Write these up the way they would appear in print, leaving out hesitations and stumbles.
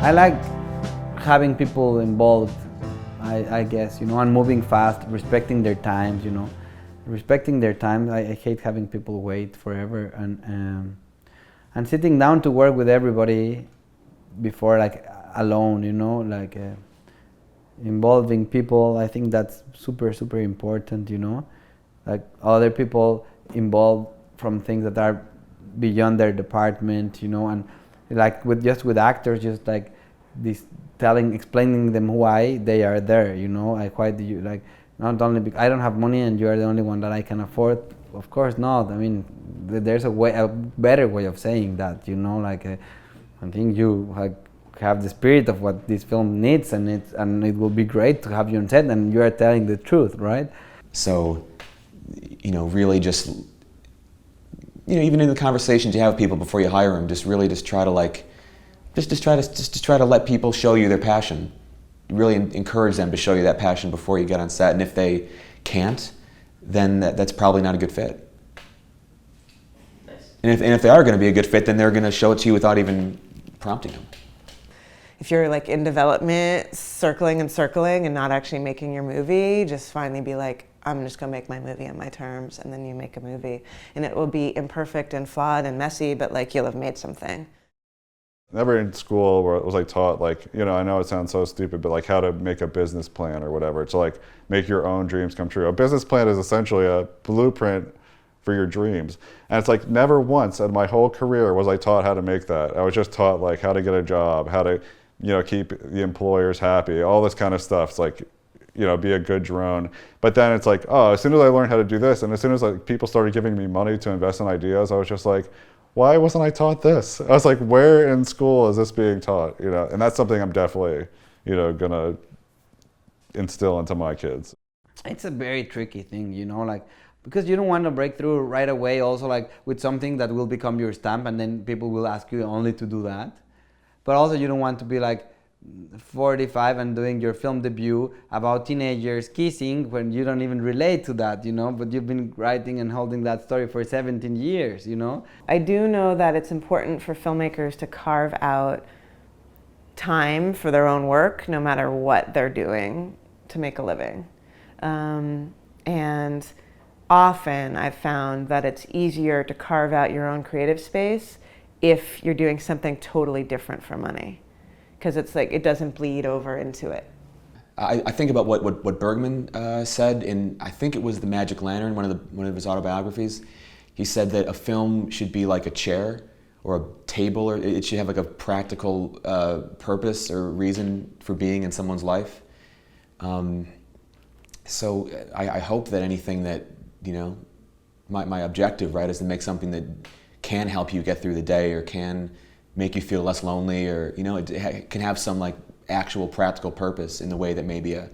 I like having people involved, I guess, and moving fast, respecting their times, respecting their time. I hate having people wait forever, and sitting down to work with everybody before alone, involving people. I think that's super important, like other people involved from things that are beyond their department, and like with actors, just like this explaining them why they are there, like why do you, like, not only because I don't have money and you are the only one that I can afford. Of course not. I mean, there's a better way of saying that, I think you have the spirit of what this film needs, and it will be great to have you on set, and you are telling the truth, right? So, really just, even in the conversations you have with people before you hire them, just try to try to let people show you their passion. Really encourage them to show you that passion before you get on set, and if they can't, then that's probably not a good fit. Nice. And if they are going to be a good fit, then they're going to show it to you without even prompting them. If you're like in development, circling and not actually making your movie, just finally be like, I'm just gonna make my movie on my terms, and then you make a movie. And it will be imperfect and flawed and messy, but like you'll have made something. Never in school where it was like taught, like, I know it sounds so stupid, but like how to make a business plan or whatever. It's like make your own dreams come true. A business plan is essentially a blueprint for your dreams. And it's like never once in my whole career was I taught how to make that. I was just taught like how to get a job, how to, keep the employers happy, all this kind of stuff. It's like, be a good drone. But then it's like, oh, as soon as I learned how to do this, and as soon as like people started giving me money to invest in ideas, I was just like, why wasn't I taught this? I was like, where in school is this being taught? And that's something I'm definitely, gonna instill into my kids. It's a very tricky thing, because you don't want to break through right away also like with something that will become your stamp, and then people will ask you only to do that. But also you don't want to be like 45 and doing your film debut about teenagers kissing when you don't even relate to that, but you've been writing and holding that story for 17 years, I do know that it's important for filmmakers to carve out time for their own work, no matter what they're doing, to make a living. And often I've found that it's easier to carve out your own creative space if you're doing something totally different for money, because it's like it doesn't bleed over into it. I think about what Bergman said in, I think it was The Magic Lantern, one of his autobiographies. He said that a film should be like a chair or a table, or it should have like a practical purpose or reason for being in someone's life. So I hope that anything that, my objective, right, is to make something that can help you get through the day, or can make you feel less lonely, or it can have some like actual practical purpose in the way that maybe a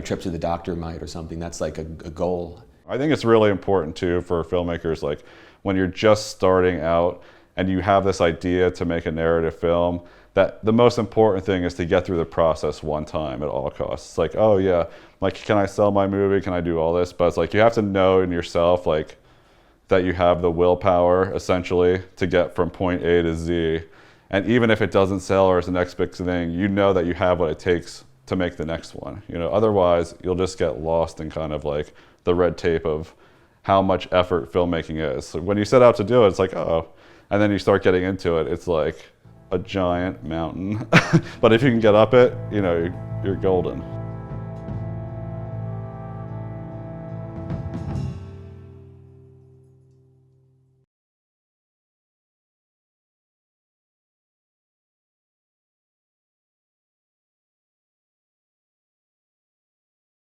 trip to the doctor might, or something. That's like a goal. I think it's really important too for filmmakers, like when you're just starting out and you have this idea to make a narrative film, that the most important thing is to get through the process one time at all costs. It's like, oh yeah, like can I sell my movie? Can I do all this? But it's like you have to know in yourself like that you have the willpower essentially to get from point A to Z. And even if it doesn't sell or it's the next big thing, you know that you have what it takes to make the next one. Otherwise you'll just get lost in kind of like the red tape of how much effort filmmaking is. So when you set out to do it, it's like, oh, and then you start getting into it, it's like a giant mountain. But if you can get up it, you're golden.